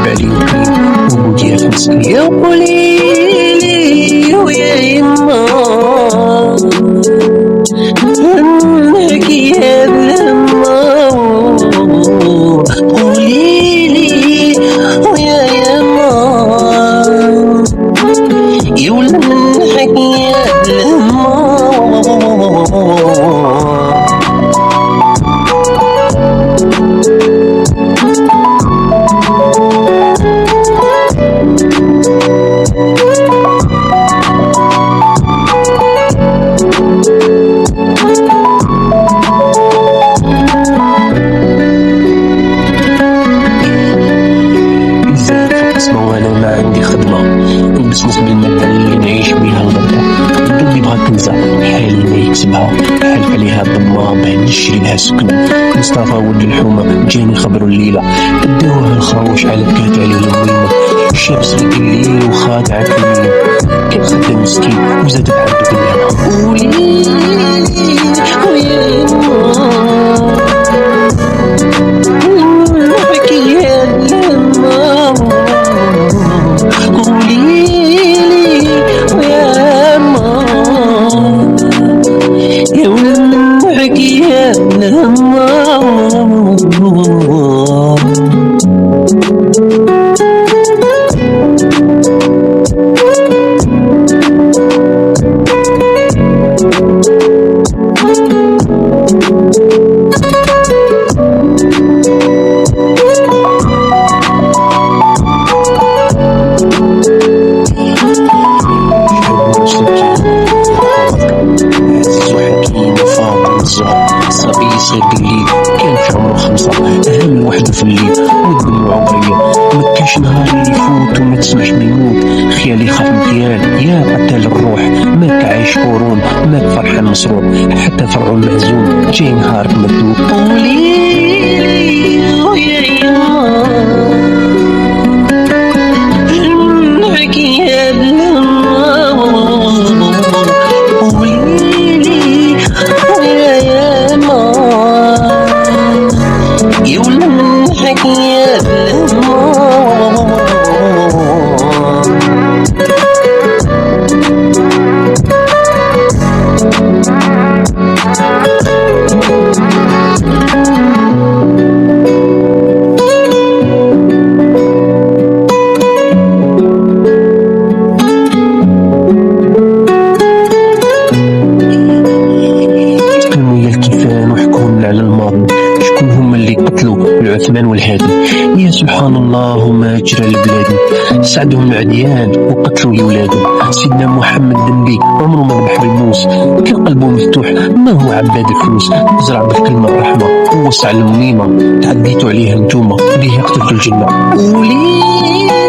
علي وكريم وبوديات مسكين. يا قوليلي ويا يما عنك يا لما، قوليلي ويا يما يولد منك يا لما. ما عندي خدمة نبسمس بالمادة اللي نعيش بيها الغدا. قلبي بغا كنزة حالي ما يكسبها، حالف عليها ضمة باه نشري لها سكنة. مصطفى ولد الحومة جاني خبرو الليلة، داوها الخروش على بكات عليه المهمة. الشاب سرق الليل وخادع كمين، كان خدام مسكين وزاد بعدو بالله. قوليلي ويا يما عنك يا لما، قوليلي ويا يما يولد منك يا لما. صبي صغير بالليل كان في عمره 5، أهم وحده في الليل ودموعه برية. مكاش نهار اللي يفوت وما تسمعش بيموت، خيالي خاف مكيال يا قتال الروح. ماك عايش قرون ماك فرحان مسرور، حتى فرعون مهزوم جاي نهارك مدوب. قوليلي ويا يما عنك يا لما، قوليلي ويا يما يولد منك يا لما. على الماضي، شكون هما اللي قتلوا العثمان والهادي؟ يا سبحان الله ما جرى لبلادي، سعدهم العديان وقتلوا لولادهم. سيدنا محمد ذنبي عمره ما ذبح بالموس، كان قلبه مفتوح ما هو عباد الفلوس. زرع بالكلمة الرحمة ووسع المنيمة، تعديتوا عليها انتوما بيه قتلتوا الجنة. قوليلي